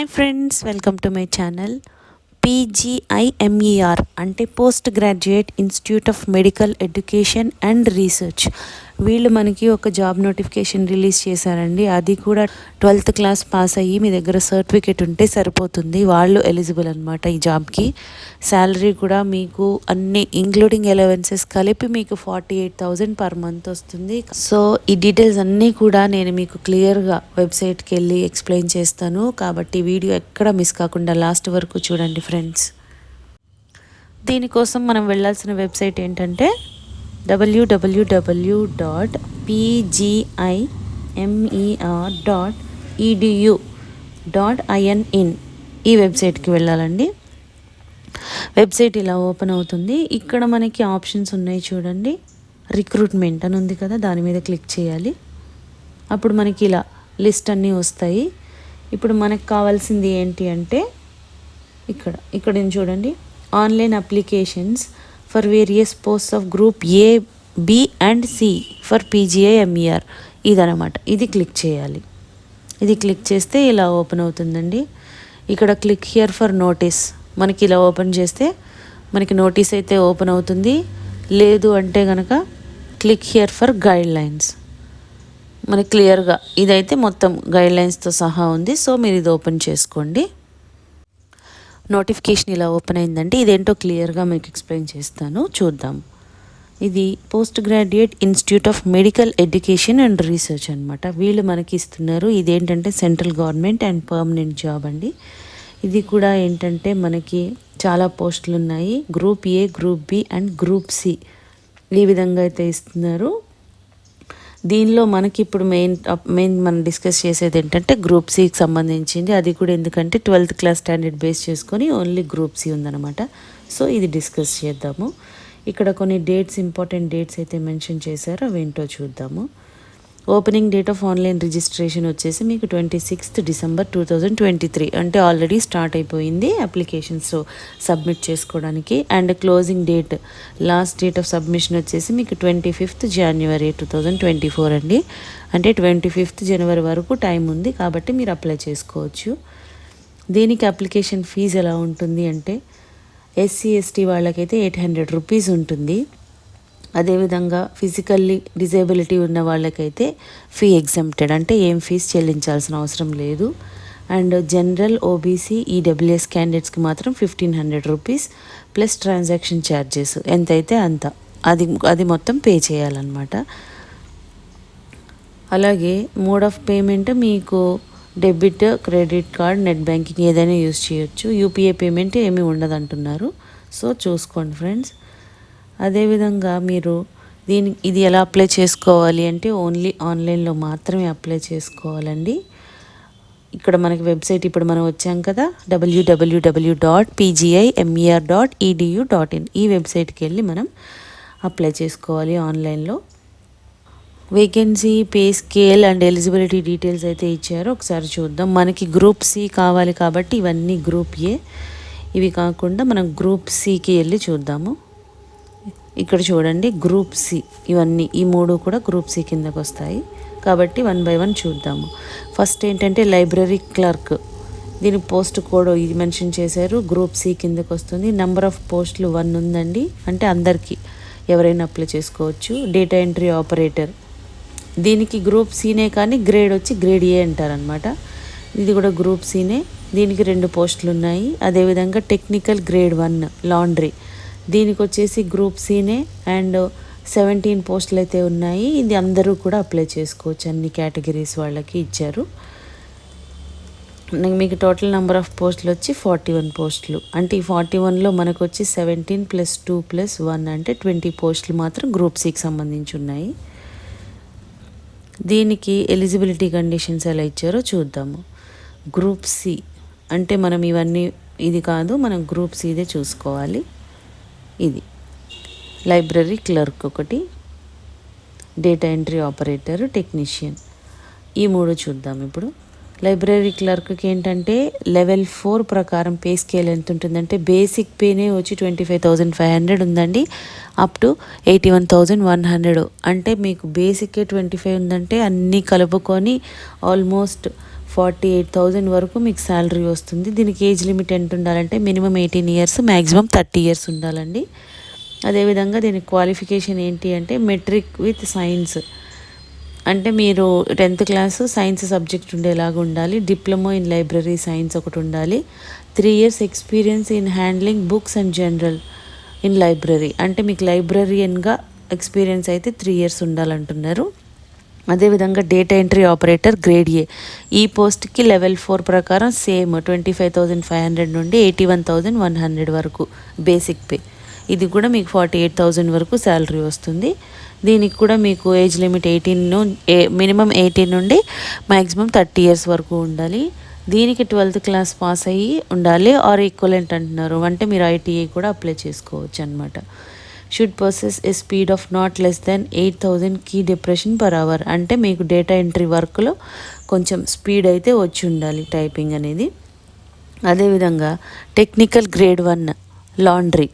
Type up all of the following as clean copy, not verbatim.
Hi friends, welcome to my channel. PGIMER అంటే post graduate institute of medical education and research. వీళ్ళు మనకి ఒక job notification release చేశారండి. అది కూడా 12th క్లాస్ పాస్ అయ్యి మీ దగ్గర సర్టిఫికేట్ ఉంటే సరిపోతుంది. వాళ్ళు ఎలిజిబుల్ అనమాట ఈ జాబ్కి. శాలరీ కూడా మీకు అన్ని ఇంక్లూడింగ్ అలవెన్సెస్ కలిపి మీకు 48,000 పర్ మంత్ వస్తుంది. సో ఈ డీటెయిల్స్ అన్నీ కూడా నేను మీకు క్లియర్గా వెబ్సైట్కి వెళ్ళి ఎక్స్ప్లెయిన్ చేస్తాను. కాబట్టి వీడియో ఎక్కడ మిస్ కాకుండా లాస్ట్ వరకు చూడండి ఫ్రెండ్స్. దీనికోసం మనం వెళ్ళాల్సిన వెబ్సైట్ ఏంటంటే www.pgimer.edu.in ఈ వెబ్సైట్కి వెళ్ళాలండి. వెబ్సైట్ ఇలా ఓపెన్ అవుతుంది. ఇక్కడ మనకి ఆప్షన్స్ ఉన్నాయి చూడండి. రిక్రూట్మెంట్ అని ఉంది కదా, దాని మీద క్లిక్ చేయాలి. అప్పుడు మనకి ఇలా లిస్ట్ అన్నీ వస్తాయి. ఇప్పుడు మనకు కావాల్సింది ఏంటి అంటే ఇక్కడ చూడండి, online applications for various posts of group A, B and C for PGIMER ఇదనమాట. ఇది క్లిక్ చేయాలి. ఇది క్లిక్ చేస్తే ఇలా ఓపెన్ అవుతుందండి. ఇక్కడ క్లిక్ హియర్ ఫర్ నోటీస్ మనకి ఇలా ఓపెన్ చేస్తే మనకి నోటీస్ అయితే ఓపెన్ అవుతుంది. లేదు అంటే కనుక click here for guide lines. మనకి క్లియర్గా ఇదైతే మొత్తం గైడ్ లైన్స్తో సహా ఉంది. సో మీరు ఇది ఓపెన్ చేసుకోండి. నోటిఫికేషన్ ఇలా ఓపెన్ అయిందంటే ఇదేంటో క్లియర్గా మీకు ఎక్స్ప్లెయిన్ చేస్తాను, చూద్దాం. ఇది post graduate institute of medical education and research అనమాట. వీళ్ళు మనకి ఇస్తున్నారు. ఇదేంటంటే central government and permanent job అండి. ఇది కూడా ఏంటంటే మనకి చాలా పోస్టులు ఉన్నాయి. Group A, group B and group C ఈ విధంగా అయితే ఇస్తున్నారు. దీనిలో మనకి ఇప్పుడు మెయిన్ మనం డిస్కస్ చేసేది ఏంటంటే గ్రూప్ సికి సంబంధించింది. అది కూడా ఎందుకంటే 12th క్లాస్ స్టాండర్డ్ బేస్ చేసుకొని ఓన్లీ గ్రూప్ సి ఉందన్నమాట. సో ఇది డిస్కస్ చేద్దాము. ఇక్కడ కొన్ని డేట్స్, ఇంపార్టెంట్ డేట్స్ అయితే మెన్షన్ చేశారో అవేంటో చూద్దాము. Opening date of online registration వచ్చేసి మీకు 26th December 2023 అంటే ఆల్రెడీ స్టార్ట్ అయిపోయింది అప్లికేషన్స్ సబ్మిట్ చేసుకోవడానికి. And closing date, last date of submission వచ్చేసి మీకు 25th January 2024 అండి. అంటే 25th January వరకు టైం ఉంది. కాబట్టి మీరు అప్లై చేసుకోవచ్చు. దీనికి అప్లికేషన్ ఫీజు ఎలా ఉంటుంది అంటే SC, ST వాళ్ళకైతే 800 రూపీస్ ఉంటుంది. అదేవిధంగా ఫిజికల్లీ డిజేబిలిటీ ఉన్న వాళ్ళకైతే ఫీ ఎగ్జెంప్టెడ్, అంటే ఏం ఫీజు చెల్లించాల్సిన అవసరం లేదు. అండ్ జనరల్, OBC, EWS క్యాండిడేట్స్కి మాత్రం 1500 రూపీస్ ప్లస్ ట్రాన్సాక్షన్ ఛార్జెస్ ఎంతైతే అంత అది మొత్తం పే చేయాలన్నమాట. అలాగే మోడ్ ఆఫ్ పేమెంట్ మీకు debit, credit card, net banking ఏదైనా యూజ్ చేయొచ్చు. UPI పేమెంట్ ఏమీ ఉండదు అంటున్నారు. సో చూసుకోండి ఫ్రెండ్స్. అదేవిధంగా మీరు ఇది ఎలా అప్లై చేసుకోవాలి అంటే ఓన్లీ ఆన్లైన్లో మాత్రమే అప్లై చేసుకోవాలండి. ఇక్కడ మనకి వెబ్సైట్ ఇప్పుడు మనం వచ్చాం కదా, www.pgimer.edu.in ఈ వెబ్సైట్కి వెళ్ళి మనం అప్లై చేసుకోవాలి ఆన్లైన్లో. Vacancy, pay scale and eligibility details అయితే ఇచ్చారో ఒకసారి చూద్దాం. మనకి గ్రూప్ C కావాలి కాబట్టి ఇవన్నీ గ్రూప్ A. ఇవి కాకుండా మనం గ్రూప్ Cకి వెళ్ళి చూద్దాము. ఇక్కడ చూడండి, గ్రూప్ C ఇవన్నీ ఈ మూడు కూడా గ్రూప్ C కిందకు వస్తాయి. కాబట్టి 1 by 1 చూద్దాము. ఫస్ట్ ఏంటంటే లైబ్రరీ క్లర్క్. దీని పోస్ట్ కోడ్ ఇది మెన్షన్ చేశారు. గ్రూప్ C కిందకు వస్తుంది. నెంబర్ ఆఫ్ పోస్టులు 1 ఉందండి. అంటే అందరికీ ఎవరైనా అప్లై చేసుకోవచ్చు. డేటా ఎంట్రీ ఆపరేటర్, దీనికి గ్రూప్ Cనే కానీ గ్రేడ్ వచ్చి గ్రేడ్ A అంటారనమాట. ఇది కూడా గ్రూప్ Cనే. దీనికి 2 పోస్టులు ఉన్నాయి. అదేవిధంగా టెక్నికల్ గ్రేడ్ 1 లాండ్రీ, దీనికి వచ్చేసి గ్రూప్ Cనే అండ్ 17 పోస్టులు అయితే ఉన్నాయి. ఇది అందరూ కూడా అప్లై చేసుకోవచ్చు. అన్ని కేటగిరీస్ వాళ్ళకి ఇచ్చారు. మీకు టోటల్ నెంబర్ ఆఫ్ పోస్టులు వచ్చి 41 పోస్టులు. అంటే ఈ 41లో మనకు వచ్చి 17 + 2 + 1 అంటే 20 పోస్టులు మాత్రం గ్రూప్ Cకి సంబంధించి ఉన్నాయి. దీనికి ఎలిజిబిలిటీ కండిషన్స్ ఎలా ఇచ్చారో చూద్దాము. గ్రూప్ C అంటే మనం ఇది కాదు, మనం గ్రూప్ Cదే చూసుకోవాలి. ఇది లైబ్రరీ క్లర్క్ ఒకటి, డేటా ఎంట్రీ ఆపరేటర్, టెక్నీషియన్, ఈ 3 చూద్దాం ఇప్పుడు. లైబ్రరీ క్లర్క్కి ఏంటంటే లెవెల్ 4 ప్రకారం పే స్కేల్ ఎంత ఉంటుందంటే బేసిక్ పేనే వచ్చి 25,500 ఉందండి, అప్ టు 81,100. అంటే మీకు బేసిక్కే 25 ఉందంటే అన్నీ కలుపుకొని ఆల్మోస్ట్ 48,000 వరకు మీకు శాలరీ వస్తుంది. దీనికి ఏజ్ లిమిట్ ఎంత ఉండాలంటే మినిమం 18 ఇయర్స్, మ్యాక్సిమం 30 ఇయర్స్ ఉండాలండి. అదేవిధంగా దీనికి క్వాలిఫికేషన్ ఏంటి అంటే మెట్రిక్ విత్ సైన్స్, అంటే మీరు 10th క్లాస్ సైన్స్ సబ్జెక్ట్ ఉండేలాగా ఉండాలి. డిప్లొమా ఇన్ లైబ్రరీ సైన్స్ ఒకటి ఉండాలి. 3 years experience in handling books and general in library, అంటే మీకు లైబ్రరియన్గా ఎక్స్పీరియన్స్ అయితే 3 ఇయర్స్ ఉండాలంటున్నారు. అదేవిధంగా data entry operator grade A, ఈ పోస్ట్కి లెవెల్ 4 ప్రకారం సేమ్ 25,500 నుండి 81,100 వరకు బేసిక్ పే. ఇది కూడా మీకు 48,000 వరకు శాలరీ వస్తుంది. దీనికి కూడా మీకు ఏజ్ లిమిట్ మినిమం 18 నుండి మ్యాక్సిమం 30 ఇయర్స్ వరకు ఉండాలి. దీనికి 12th క్లాస్ పాస్ అయ్యి ఉండాలి ఆర్ ఈక్వలెంట్ అంటున్నారు, అంటే మీరు ఐటీఐ కూడా అప్లై చేసుకోవచ్చు అనమాట. Should possess a speed of not less than 8,000 key depression per hour, అంటే మీకు డేటా ఎంట్రీ వర్క్లో కొంచెం స్పీడ్ అయితే వచ్చి ఉండాలి టైపింగ్ అనేది. అదేవిధంగా టెక్నికల్ గ్రేడ్ 1 లాండ్రీ,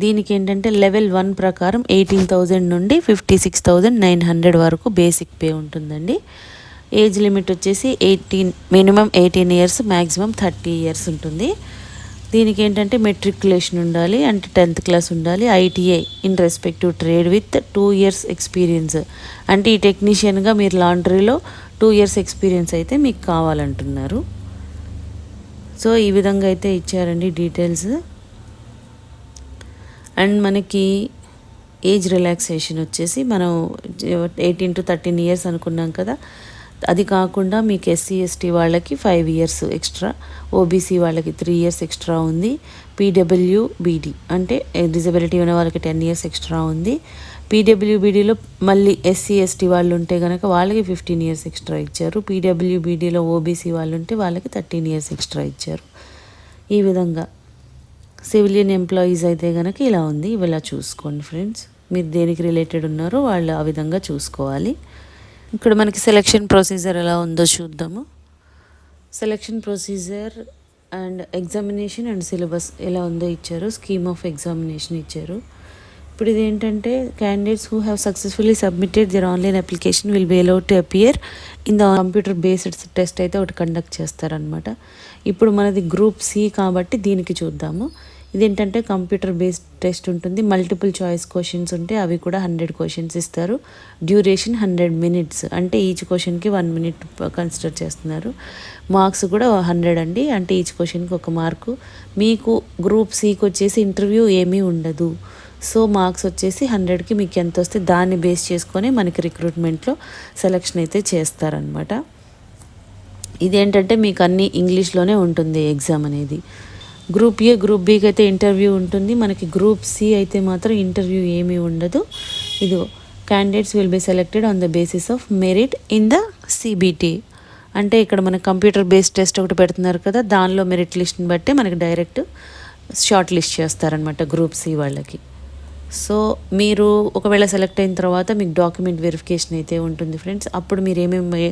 దీనికి ఏంటంటే లెవెల్ 1 ప్రకారం 18,000 నుండి 56,900 వరకు బేసిక్ పే ఉంటుందండి. ఏజ్ లిమిట్ వచ్చేసి మినిమం 18 ఇయర్స్, మ్యాక్సిమం 30 ఇయర్స్ ఉంటుంది. దీనికి ఏంటంటే మెట్రికులేషన్ ఉండాలి, అంటే 10th క్లాస్ ఉండాలి. ITI in respective trade with 2 years experience, అంటే ఈ టెక్నీషియన్గా మీరు లాండ్రీలో 2 ఇయర్స్ ఎక్స్పీరియన్స్ అయితే మీకు కావాలంటున్నారు. సో ఈ విధంగా అయితే ఇచ్చారండి డీటెయిల్స్. అండ్ మనకి ఏజ్ రిలాక్సేషన్ వచ్చేసి మనం 18 to 13 ఇయర్స్ అనుకున్నాం కదా, అది కాకుండా మీకు ఎస్సీ ఎస్టీ వాళ్ళకి 5 ఇయర్స్ ఎక్స్ట్రా, ఓబీసీ వాళ్ళకి 3 ఇయర్స్ ఎక్స్ట్రా ఉంది. పీడబ్ల్యూబీడీ అంటే డిజబిలిటీ ఉన్న వాళ్ళకి 10 ఇయర్స్ ఎక్స్ట్రా ఉంది. పీడబ్ల్యూబీడీలో మళ్ళీ ఎస్సీ ఎస్టీ వాళ్ళు ఉంటే కనుక వాళ్ళకి 15 ఇయర్స్ ఎక్స్ట్రా ఇచ్చారు. పీడబ్ల్యూబీడీలో ఓబీసీ వాళ్ళు ఉంటే వాళ్ళకి 13 ఇయర్స్ ఎక్స్ట్రా ఇచ్చారు. ఈ విధంగా సివిలియన్ ఎంప్లాయీస్ అయితే కనుక ఇలా ఉంది. ఇలా చూసుకోండి ఫ్రెండ్స్, మీరు దేనికి రిలేటెడ్ ఉన్నారో వాళ్ళు ఆ విధంగా చూసుకోవాలి. ఇక్కడ మనకి సెలక్షన్ ప్రొసీజర్ ఎలా ఉందో చూద్దాము. Selection procedure and examination and syllabus ఎలా ఉందో ఇచ్చారు. స్కీమ్ ఆఫ్ ఎగ్జామినేషన్ ఇచ్చారు. ఇప్పుడు ఇది ఏంటంటే candidates who have successfully submitted their online application will be allowed to appear in the computer based test అయితే ఒకటి కండక్ట్ చేస్తారనమాట. ఇప్పుడు మనది గ్రూప్ సి కాబట్టి దీనికి చూద్దాము. ఇదేంటంటే కంప్యూటర్ బేస్డ్ టెస్ట్ ఉంటుంది. మల్టిపుల్ చాయిస్ క్వశ్చన్స్ ఉంటే అవి కూడా 100 క్వశ్చన్స్ ఇస్తారు. డ్యూరేషన్ 100 మినిట్స్, అంటే ఈచ్ క్వశ్చన్కి 1 మినిట్ కన్సిడర్ చేస్తున్నారు. మార్క్స్ కూడా 100 అండి, అంటే ఈచ్ క్వశ్చన్కి 1 మార్కు. మీకు గ్రూప్ సికి వచ్చేసి ఇంటర్వ్యూ ఏమీ ఉండదు. సో మార్క్స్ వచ్చేసి 100కి మీకు ఎంత వస్తే దాన్ని బేస్ చేసుకొని మనకి రిక్రూట్మెంట్లో సెలక్షన్ అయితే చేస్తారనమాట. ఇదేంటంటే మీకు అన్నీ ఇంగ్లీష్లోనే ఉంటుంది ఎగ్జామ్ అనేది. గ్రూప్ ఏ గ్రూప్ బీకి అయితే ఇంటర్వ్యూ ఉంటుంది. మనకి గ్రూప్ సి అయితే మాత్రం ఇంటర్వ్యూ ఏమీ ఉండదు. ఇది candidates will be selected on the basis of merit in the CBT, అంటే ఇక్కడ మనకి కంప్యూటర్ బేస్డ్ టెస్ట్ ఒకటి పెడుతున్నారు కదా, దానిలో మెరిట్ లిస్ట్ని బట్టి మనకి డైరెక్ట్ షార్ట్ లిస్ట్ చేస్తారనమాట గ్రూప్ సి వాళ్ళకి. సో మీరు ఒకవేళ సెలెక్ట్ అయిన తర్వాత మీకు డాక్యుమెంట్ వెరిఫికేషన్ అయితే ఉంటుంది ఫ్రెండ్స్. అప్పుడు మీరు ఏమేమి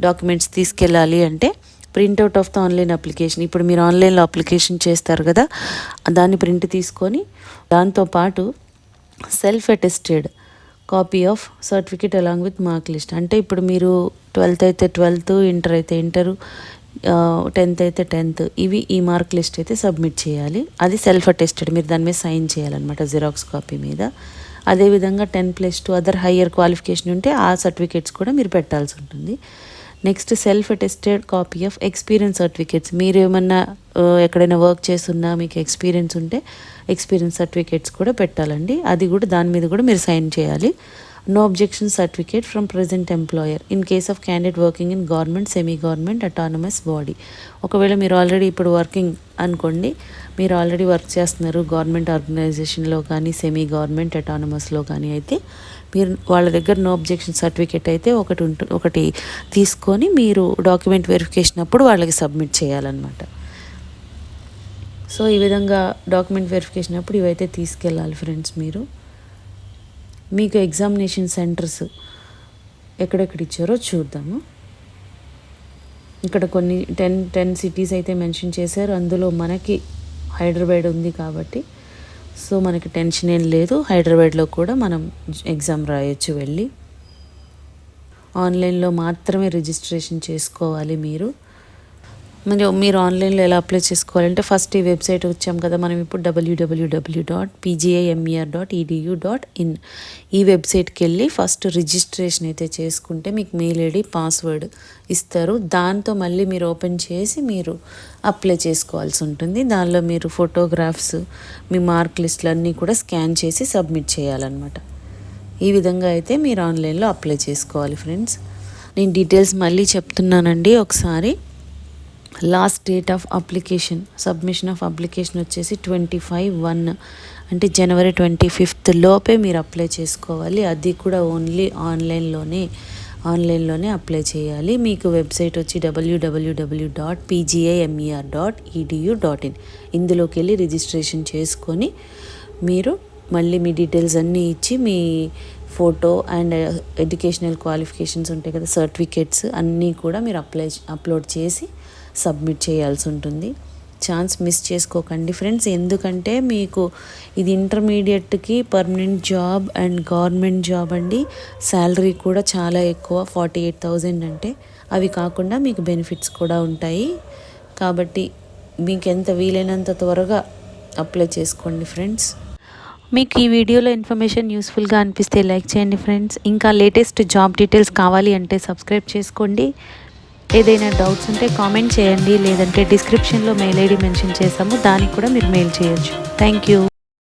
డాక్యుమెంట్స్ తీసుకెళ్ళాలి అంటే printout of the online application, ఇప్పుడు మీరు ఆన్లైన్లో అప్లికేషన్ చేస్తారు కదా, దాన్ని ప్రింట్ తీసుకొని దాంతోపాటు self attested copy of certificate along with mark list, అంటే ఇప్పుడు మీరు 12th అయితే 12th, ఇంటర్ అయితే ఇంటరు, 10th అయితే 10th, ఇవి ఈ మార్క్ లిస్ట్ అయితే సబ్మిట్ చేయాలి. అది సెల్ఫ్ అటెస్టెడ్, మీరు దాని మీద సైన్ చేయాలన్నమాట జిరాక్స్ కాపీ మీద. అదేవిధంగా 10+2 అదర్ హయ్యర్ క్వాలిఫికేషన్ ఉంటే ఆ సర్టిఫికేట్స్ కూడా మీరు పెట్టాల్సి ఉంటుంది. Next self attested copy of experience certificates, మీరు ఏమన్నా ఎక్కడైనా వర్క్ చేస్తున్నా మీకు ఎక్స్పీరియన్స్ ఉంటే ఎక్స్పీరియన్స్ సర్టిఫికేట్స్ కూడా పెట్టాలండి. అది కూడా దాని మీద కూడా మీరు సైన్ చేయాలి. No objection certificate from present employer in case of candidate working in government, semi government, autonomous body. ఒకవేళ మీరు ఆల్రెడీ ఇప్పుడు వర్కింగ్ అనుకోండి, మీరు ఆల్రెడీ వర్క్ చేస్తున్నారు గవర్నమెంట్ ఆర్గనైజేషన్లో కానీ సెమీ గవర్నమెంట్ అటానమస్లో కానీ అయితే మీరు వాళ్ళ దగ్గర నో అబ్జెక్షన్ సర్టిఫికేట్ అయితే ఒకటి తీసుకొని మీరు డాక్యుమెంట్ వెరిఫికేషన్ అప్పుడు వాళ్ళకి సబ్మిట్ చేయాలన్నమాట. సో ఈ విధంగా డాక్యుమెంట్ వెరిఫికేషన్ అప్పుడు ఇవైతే తీసుకెళ్ళాలి ఫ్రెండ్స్. మీకు ఎగ్జామినేషన్ సెంటర్స్ ఎక్కడెక్కడ ఇచ్చారో చూద్దాము. ఇక్కడ కొన్ని 10 సిటీస్ అయితే మెన్షన్ చేశారు. అందులో మనకి హైదరాబాద్ ఉంది కాబట్టి సో మనకి టెన్షన్ ఏం లేదు. హైదరాబాద్లో కూడా మనం ఎగ్జామ్ రాయొచ్చు వెళ్ళి. ఆన్లైన్లో మాత్రమే రిజిస్ట్రేషన్ చేసుకోవాలి మీరు. మీరు ఆన్లైన్లో ఎలా అప్లై చేసుకోవాలంటే ఫస్ట్ ఈ వెబ్సైట్ వచ్చాం కదా మనం ఇప్పుడు www.pgamer.edu.in ఈ వెబ్సైట్కి వెళ్ళి ఫస్ట్ రిజిస్ట్రేషన్ అయితే చేసుకుంటే మీకు మెయిల్ ఐడి పాస్వర్డ్ ఇస్తారు. దాంతో మళ్ళీ మీరు ఓపెన్ చేసి మీరు అప్లై చేసుకోవాల్సి ఉంటుంది. దానిలో మీరు ఫోటోగ్రాఫ్స్ మీ మార్క్ లిస్టులు అన్నీ కూడా స్కాన్ చేసి సబ్మిట్ చేయాలన్నమాట. ఈ విధంగా అయితే మీరు ఆన్లైన్లో అప్లై చేసుకోవాలి ఫ్రెండ్స్. నేను డీటెయిల్స్ మళ్ళీ చెప్తున్నానండి ఒకసారి. Last date of application submission of application వచ్చేసి 25/1 అంటే జనవరి 25 లోపే మీరు అప్లై చేసుకోవాలి. అది కూడా ఓన్లీ ఆన్లైన్లోనే అప్లై చేయాలి. మీకు వెబ్సైట్ వచ్చి www.pgamer.edu.in ఇందులోకి వెళ్ళి రిజిస్ట్రేషన్ చేసుకొని మీరు మళ్ళీ మీ డీటెయిల్స్ అన్నీ ఇచ్చి మీ ఫోటో అండ్ ఎడ్యుకేషనల్ క్వాలిఫికేషన్స్ ఉంటాయి కదా, సర్టిఫికేట్స్ అన్నీ కూడా మీరు అప్లోడ్ చేసి సబ్మిట్ చేయాల్సి ఉంటుంది. ఛాన్స్ మిస్ చేసుకోకండి ఫ్రెండ్స్. ఎందుకంటే మీకు ఇది ఇంటర్మీడియట్కి permanent job and government job అండి. శాలరీ కూడా చాలా ఎక్కువ, 48,000 అంటే. అవి కాకుండా మీకు బెనిఫిట్స్ కూడా ఉంటాయి. కాబట్టి మీకు ఎంత వీలైనంత త్వరగా అప్లై చేసుకోండి ఫ్రెండ్స్. మీకు ఈ వీడియోలో ఇన్ఫర్మేషన్ యూస్ఫుల్గా అనిపిస్తే లైక్ చేయండి ఫ్రెండ్స్. ఇంకా లేటెస్ట్ జాబ్ డీటెయిల్స్ కావాలి అంటే సబ్స్క్రైబ్ చేసుకోండి. ఏదైనా డౌట్స్ ఉంటే కామెంట్ చేయండి, లేదంటే డిస్క్రిప్షన్లో మెయిల్ ఐడి మెన్షన్ చేసాము, దానికి కూడా మీరు మెయిల్ చేయొచ్చు. Thank you.